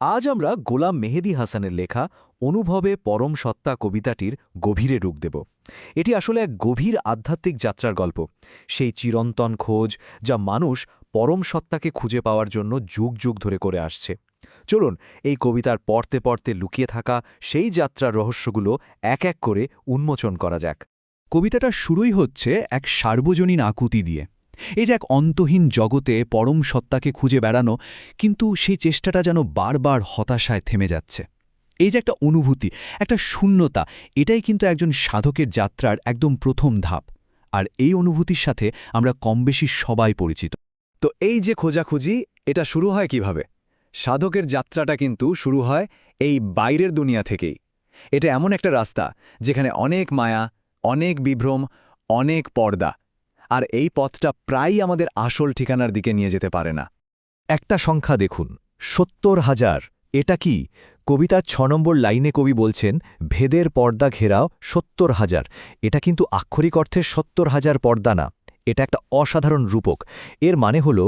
আজ আমরা গোলাম মেহেদী হাসানের লেখা অনুভবে পরম সত্তা কবিতাটির গভীরে ডুব দেব। এটি আসলে এক গভীর আধ্যাত্মিক যাত্রার গল্প, সেই চিরন্তন খোঁজ যা মানুষ পরম সত্তাকে খুঁজে পাওয়ার জন্য যুগ যুগ ধরে করে আসছে। চলুন এই কবিতার পড়তে পড়তে লুকিয়ে থাকা সেই যাত্রার রহস্যগুলো এক এক করে উন্মোচন করা যাক। কবিতাটা শুরুই হচ্ছে এক সার্বজনীন আকুতি দিয়ে। এই যে এক অন্তহীন জগতে পরম সত্তাকে খুঁজে বেড়ানো, কিন্তু সেই চেষ্টাটা যেন বারবার হতাশায় থেমে যাচ্ছে। এই যে একটা অনুভূতি, একটা শূন্যতা, এটাই কিন্তু একজন সাধকের যাত্রার একদম প্রথম ধাপ। আর এই অনুভূতির সাথে আমরা কমবেশি সবাই পরিচিত। তো এই যে খোঁজাখুঁজি, এটা শুরু হয় কিভাবে? সাধকের যাত্রাটা কিন্তু শুরু হয় এই বাইরের দুনিয়া থেকেই। এটা এমন একটা রাস্তা যেখানে অনেক মায়া, অনেক বিভ্রম, অনেক পর্দা, আর এই পথটা প্রায়ই আমাদের আসল ঠিকানার দিকে নিয়ে যেতে পারে না। একটা সংখ্যা দেখুন, ৭০,০০০। এটা কি? কবিতার ৬ নম্বর লাইনে কবি বলছেন, ভেদের পর্দা ঘেরাও ৭০,০০০। এটা কিন্তু আক্ষরিক অর্থে ৭০,০০০ পর্দা না, এটা একটা অসাধারণ রূপক। এর মানে হল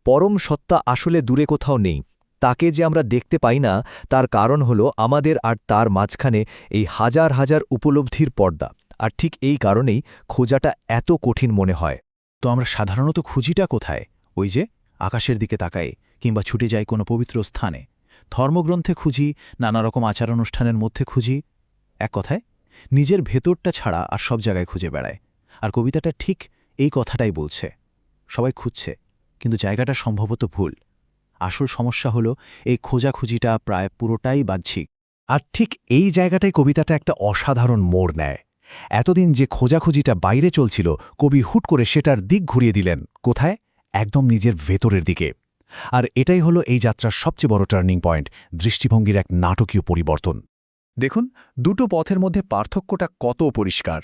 পরম সত্তা আসলে দূরে কোথাও নেই। তাকে যে আমরা দেখতে পাই না, তার কারণ হল আমাদের আর তার মাঝখানে এই হাজার হাজার উপলব্ধির পর্দা। আর ঠিক এই কারণেই খোঁজাটা এত কঠিন মনে হয়। তো আমরা সাধারণত খুঁজিটা কোথায়? ওই যে আকাশের দিকে তাকাই, কিংবা ছুটে যাই কোনো পবিত্র স্থানে, ধর্মগ্রন্থে খুঁজি, নানা রকম আচারানুষ্ঠানের মধ্যে খুঁজি। এক কথায় নিজের ভেতরটা ছাড়া আর সব জায়গায় খুঁজে বেড়ায়। আর কবিতাটা ঠিক এই কথাটাই বলছে। সবাই খুঁজছে, কিন্তু জায়গাটা সম্ভবত ভুল। আসল সমস্যা হলো এই খোঁজাখুঁজিটা প্রায় পুরোটাই বাহ্যিক। আর ঠিক এই জায়গাটায় কবিতাটা একটা অসাধারণ মোড় নেয়। এতদিন যে খোঁজাখুঁজিটা বাইরে চলছিল, কবি হুট করে সেটার দিক ঘুরিয়ে দিলেন। কোথায়? একদম নিজের ভেতরের দিকে। আর এটাই হলো এই যাত্রার সবচেয়ে বড় টার্নিং পয়েন্ট, দৃষ্টিভঙ্গির এক নাটকীয় পরিবর্তন। দেখুন, দুটো পথের মধ্যে পার্থক্যটা কত পরিষ্কার।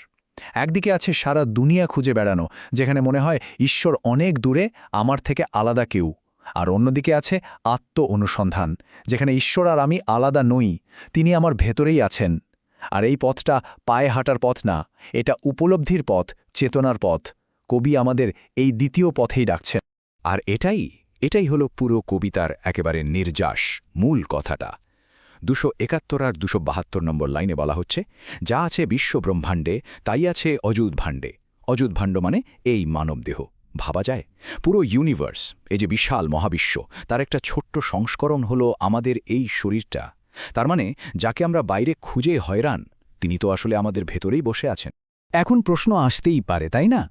একদিকে আছে সারা দুনিয়া খুঁজে বেড়ানো, যেখানে মনে হয় ঈশ্বর অনেক দূরে, আমার থেকে আলাদা কেউ। আর অন্যদিকে আছে আত্ম অনুসন্ধান, যেখানে ঈশ্বর আর আমি আলাদা নই, তিনি আমার ভেতরেই আছেন। আর এই পথটা পায়ে হাঁটার পথ না, এটা উপলব্ধির পথ, চেতনার পথ। কবি আমাদের এই দ্বিতীয় পথেই ডাকছেন। আর এটাই হলো পুরো কবিতার একেবারে নির্যাস, মূল কথাটা। ২৭১ আর ২৭২ নম্বর লাইনে বলা হচ্ছে, যা আছে বিশ্বব্রহ্মাণ্ডে তাই আছে অযুত ভাণ্ডে। অযুত ভাণ্ড মানে এই মানবদেহ। ভাবা যায়, পুরো ইউনিভার্স, এই যে বিশাল মহাবিশ্ব, তার একটা ছোট্ট সংস্করণ হলো আমাদের এই শরীরটা। তার মানে যাকে আমরা বাইরে খুঁজে হয়রান, তিনি তো আসলে আমাদের ভেতরেই বসে আছেন। এখন প্রশ্ন আসতেই পারে, তাই না?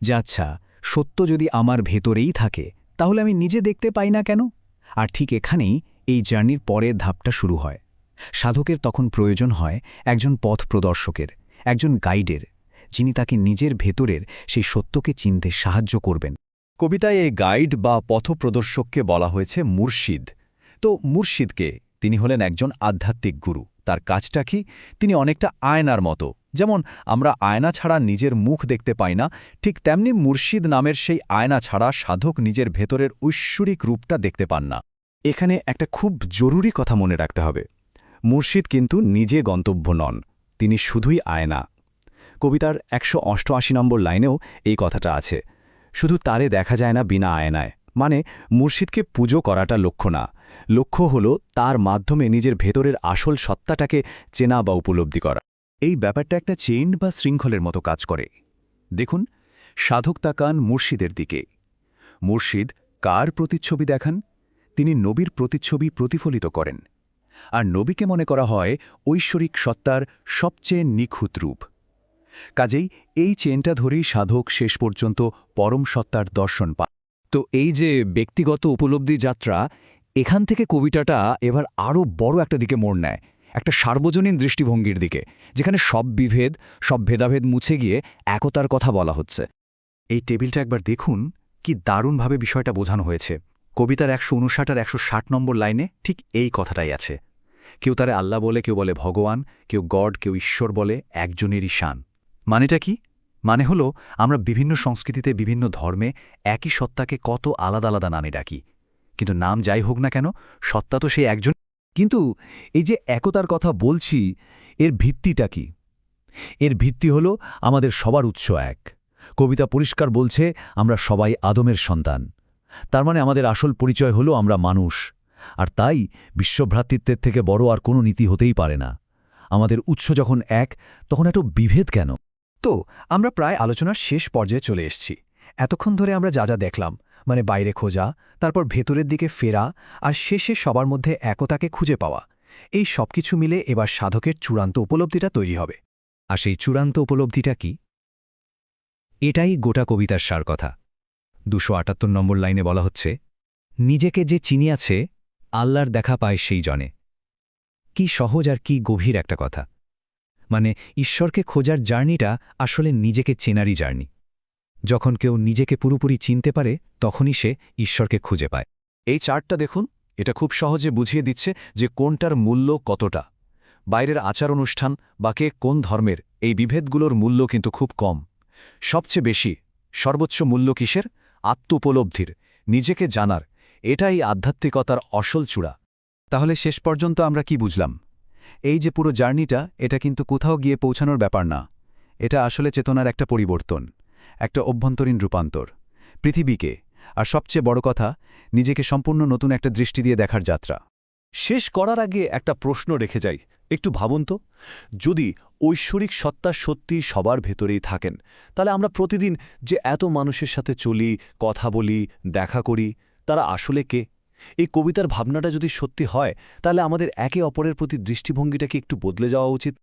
যে আচ্ছা, সত্য যদি আমার ভেতরেই থাকে, তাহলে আমি নিজে দেখতে পাই না কেন? আর ঠিক এখানেই এই জার্নির পরের ধাপটা শুরু হয়। সাধকের তখন প্রয়োজন হয় একজন পথ প্রদর্শকের, একজন গাইডের, যিনি তাকে নিজের ভেতরের সেই সত্যকে চিনতে সাহায্য করবেন। কবিতায় এই গাইড বা পথপ্রদর্শককে বলা হয়েছে মুর্শিদ। তো মুর্শিদকে, তিনি হলেন একজন আধ্যাত্মিক গুরু। তার কাজটা কি? তিনি অনেকটা আয়নার মতো। যেমন আমরা আয়না ছাড়া নিজের মুখ দেখতে পাই না, ঠিক তেমনি মুর্শিদ নামের সেই আয়না ছাড়া সাধক নিজের ভেতরের ঐশ্বরিক রূপটা দেখতে পান না। এখানে একটা খুব জরুরি কথা মনে রাখতে হবে, মুর্শিদ কিন্তু নিজে গন্তব্য নন, তিনি শুধুই আয়না। কবিতার ১৮৮ নম্বর লাইনেও এই কথাটা আছে, শুধু তারে দেখা যায় না বিনা আয়নায়। মানে মুর্শিদকে পুজো করাটা লক্ষ্য না, লক্ষ্য হল তার মাধ্যমে নিজের ভেতরের আসল সত্তাটাকে চেনা বা উপলব্ধি করা। এই ব্যাপারটা একটা চেইন বা শৃঙ্খলের মতো কাজ করে। দেখুন, সাধক তাকান মুর্শিদের দিকে। মুর্শিদ কার প্রতিচ্ছবি দেখান? তিনি নবীর প্রতিচ্ছবি প্রতিফলিত করেন। আর নবীকে মনে করা হয় ঐশ্বরিক সত্তার সবচেয়ে নিখুঁত রূপ। কাজেই এই চেনটা ধরেই সাধক শেষ পর্যন্ত পরম সত্তার দর্শন পায়। তো এই যে ব্যক্তিগত উপলব্ধি যাত্রা, এখান থেকে কবিতাটা এবার আরও বড় একটা দিকে মোড় নেয়, একটা সার্বজনীন দৃষ্টিভঙ্গির দিকে, যেখানে সব বিভেদ, সব ভেদাভেদ মুছে গিয়ে একতার কথা বলা হচ্ছে। এই টেবিলটা একবার দেখুন, কি দারুণভাবে বিষয়টা বোঝানো হয়েছে। কবিতার ১৫৯ আর ১৬০ নম্বর লাইনে ঠিক এই কথাটাই আছে। কেউ তারে আল্লাহ বলে, কেউ বলে ভগবান, কেউ গড, কেউ ঈশ্বর বলে, একজনেরই শান। মানেটা কি? মানে হলো আমরা বিভিন্ন সংস্কৃতিতে, বিভিন্ন ধর্মে একই সত্তাকে কত আলাদা আলাদা নামে ডাকি, কিন্তু নাম যাই হোক না কেন, সত্তা তো সেই একজন। কিন্তু এই যে একতার কথা বলছি, এর ভিত্তিটা কি? এর ভিত্তি হলো আমাদের সবার উৎস এক। কবিতা পরিষ্কার বলছে আমরা সবাই আদমের সন্তান। তার মানে আমাদের আসল পরিচয় হলো আমরা মানুষ। আর তাই বিশ্বভ্রাতৃত্বের থেকে বড় আর কোনো নীতি হতেই পারে না। আমাদের উৎস যখন এক, তখন এত বিভেদ কেন? তো আমরা প্রায় আলোচনার শেষ পর্যায়ে চলে এসেছি। এতক্ষণ ধরে আমরা যা যা দেখলাম, মানে বাইরে খোঁজা, তারপর ভেতরের দিকে ফেরা, আর শেষে সবার মধ্যে একতাকে খুঁজে পাওয়া, এই সবকিছু মিলে এবার সাধকের চূড়ান্ত উপলব্ধিটা তৈরি হবে। আর সেই চূড়ান্ত উপলব্ধিটা কি? এটাই গোটা কবিতার সার কথা। 278 নম্বর লাইনে বলা হচ্ছে, নিজেকে যে চিনিয়াছে আল্লাহর দেখা পায় সেই জনে। কি সহজ আর কি গভীর একটা কথা। মানে ঈশ্বরকে খোঁজার জার্নিটা আসলে নিজেকে চেনারই জার্নি। যখন কেউ নিজেকে পুরোপুরি চিনতে পারে, তখনই সে ঈশ্বরকে খুঁজে পায়। এই চার্টটা দেখুন, এটা খুব সহজে বুঝিয়ে দিচ্ছে যে কোনটার মূল্য কতটা। বাইরের আচার অনুষ্ঠান বা কে কোন ধর্মের, এই বিভেদগুলোর মূল্য কিন্তু খুব কম। সবচেয়ে বেশি, সর্বোচ্চ মূল্য কিসের? আত্মোপলব্ধির, নিজেকে জানার। এটাই আধ্যাত্মিকতার আসল চূড়া। তাহলে শেষ পর্যন্ত আমরা কি বুঝলাম? এই যে পুরো জার্নিটা, এটা কিন্তু কোথাও গিয়ে পৌঁছানোর ব্যাপার না। এটা আসলে চেতনার একটা পরিবর্তন, একটা অভ্যন্তরীণ রূপান্তর। পৃথিবীকে, আর সবচেয়ে বড় কথা, নিজেকে সম্পূর্ণ নতুন একটা দৃষ্টি দিয়ে দেখার যাত্রা। শেষ করার আগে একটা প্রশ্ন রেখে যাই, একটু ভাবুন তো। যদি ঐশ্বরিক সত্তা সত্যি সবার ভেতরেই থাকেন, তাহলে আমরা প্রতিদিন যে এত মানুষের সাথে চলি, কথা বলি, দেখা করি, তারা আসলে কে? এই কবিতার ভাবনাটা যদি সত্যি হয়, তাহলে আমাদের একে অপরের প্রতি দৃষ্টিভঙ্গিটা কি একটু বদলে যাওয়া উচিত?